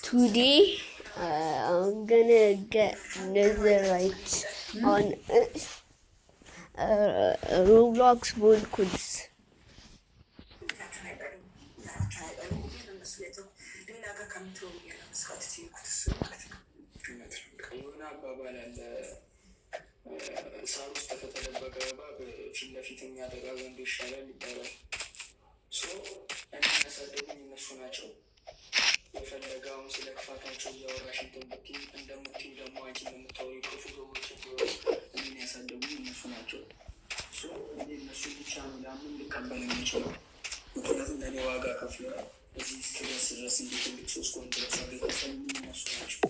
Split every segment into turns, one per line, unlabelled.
Today I'm gonna get netherite on Roblox World Quiz.
ሳር ውስጥ ከተደበቀ እባብ ፊት ለፊት የሚያጠቃ ዘንድ ይሻላል ይባላል። እኔ ያሳደጉኝ እነሱ ናቸው። የፈለገውን ስለ ክፋታቸው እያወራሽ እንደምትይው ደግሞ አንቺ እንደምታወሪው ክፉ ሰዎች እኔን ያሳደጉኝ እነሱ ናቸው። እኔ እነሱ ብቻ ነው ላምን ልቀበል የምችለው። ምክንያቱም ለእኔ ዋጋ ከፍለዋል። እዚህ እስክደርስ ድረስ እንደ ትልቅ 3 ኮንትራት ያገኙኝ እነሱ ናቸው።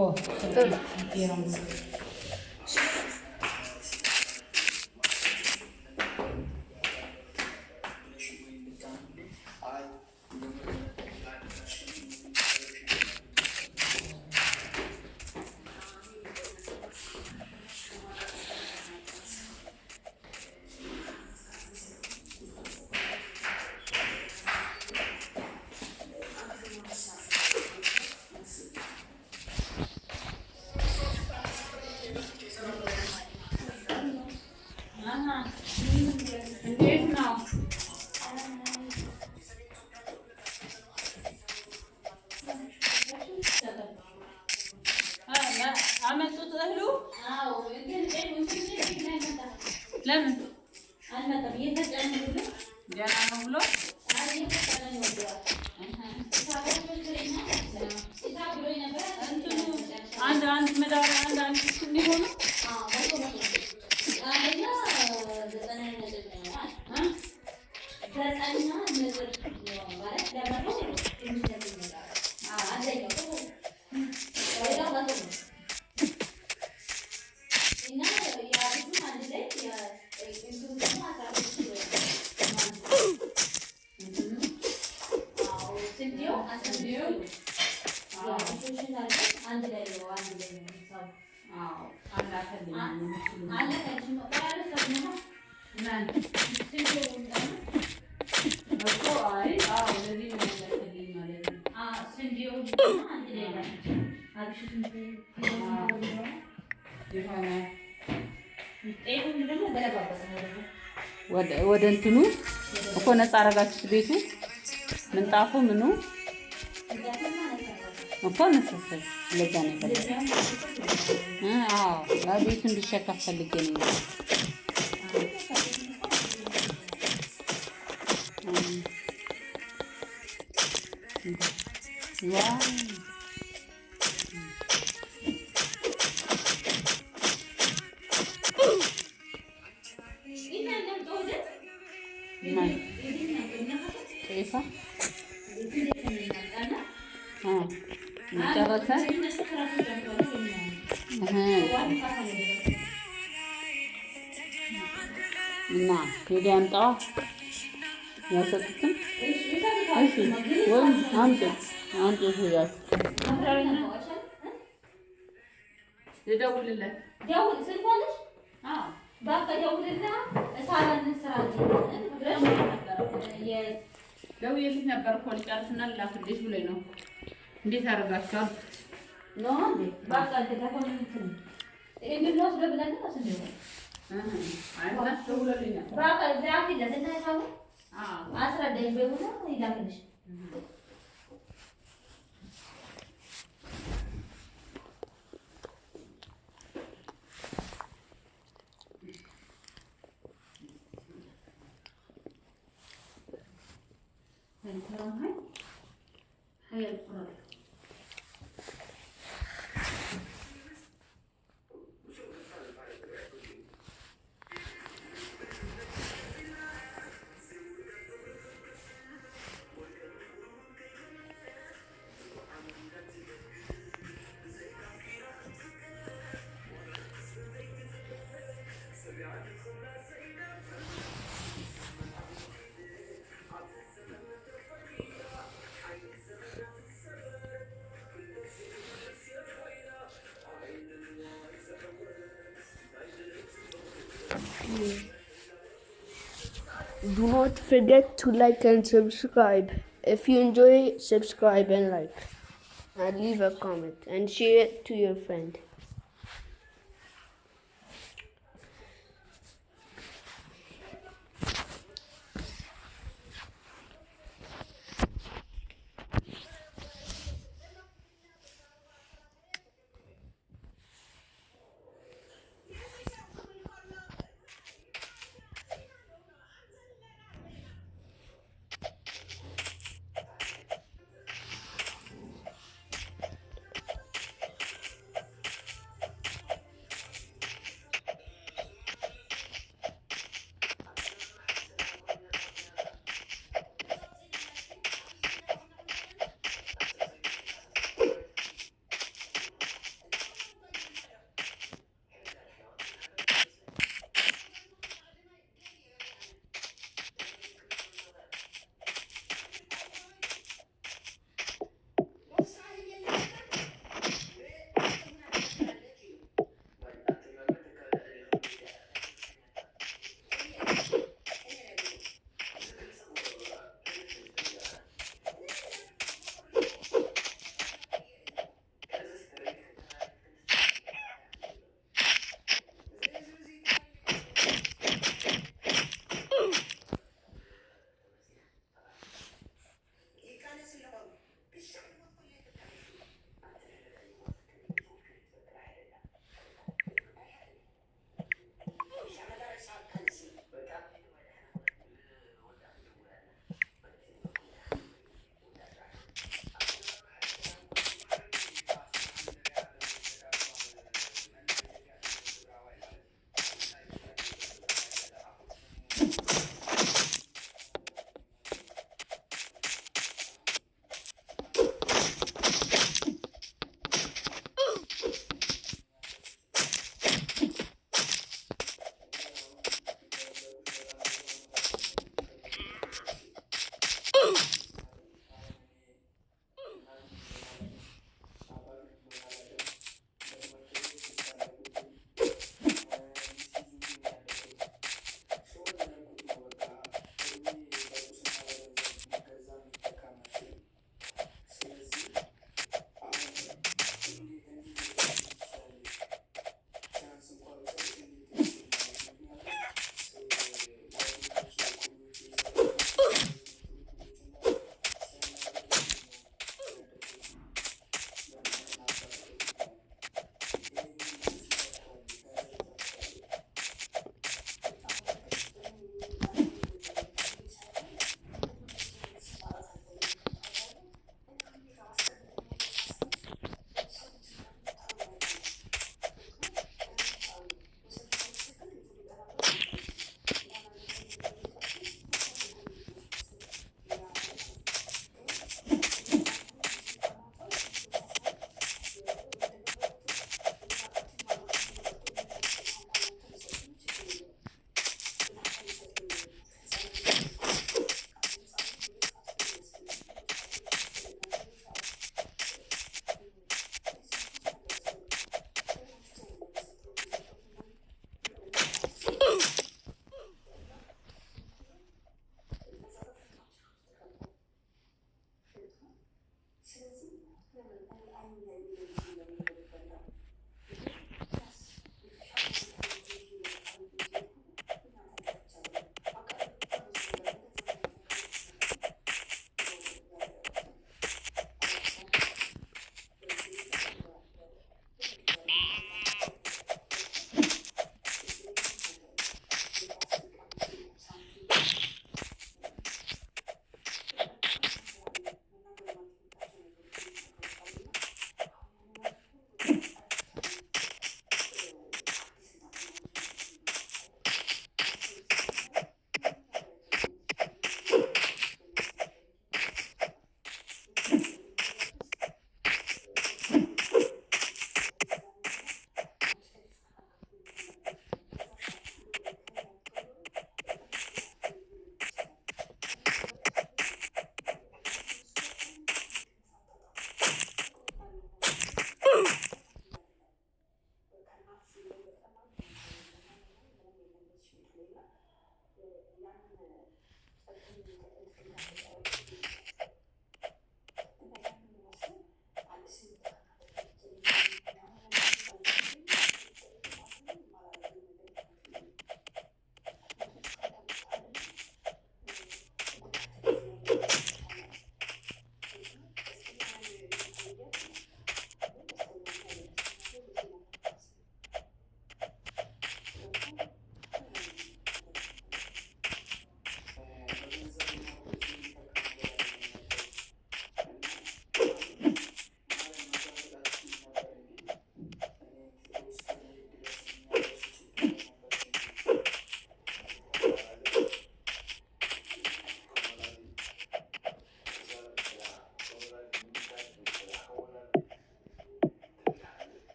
Oh, yeah.
ለምን አልመጣም? እየተጫነ ነው ገና ነው ብሎ አንድ መዳር አንድ እንዲሆኑ
ወደ እንትኑ እኮ ነፃ አረጋችሁት ቤቱ ምንጣፉ ምኑ እኮ ነሰሰ ለዛ ነው የፈለገው። አዎ ቤቱ እንዲሸከፍ ፈልጌ ነው። ጨረሰ እና ሄዲ አምጣዋ ያሰጡትን እሺ ወይም አምጪ ይላል
ልደውልለት
ደውል ስልኳለሽ በቃ ደውልና እሳላን ስራ
ደውዬልሽ ነበር እኮ ልጨርስና ልላክልሽ ብሎኝ ነው። እንዴት አደርጋችኋል?
ነው እንዴ? በቃ ተተኮንንት እንግዲህ ነው ስለብለን ነው ስለዚህ
አይማስ ደውሎልኛል።
በቃ ዛኪ ለተና ታው አስረዳኝ በይውና ይላክልሽ።
Thank you.
Do not forget to like and subscribe. If you enjoy, subscribe and like. And leave a comment and share it to your friend.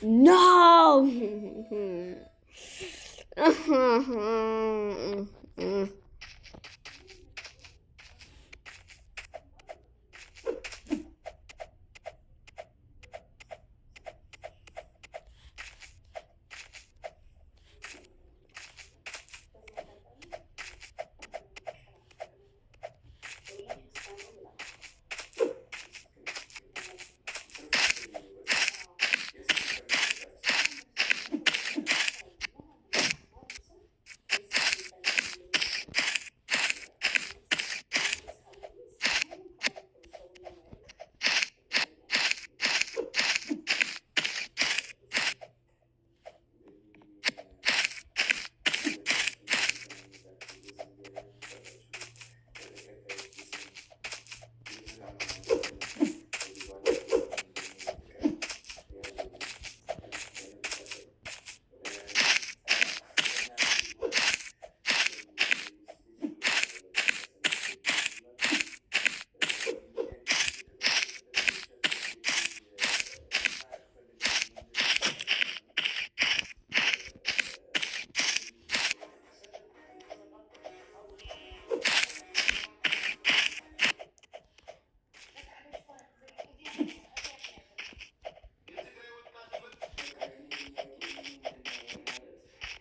No!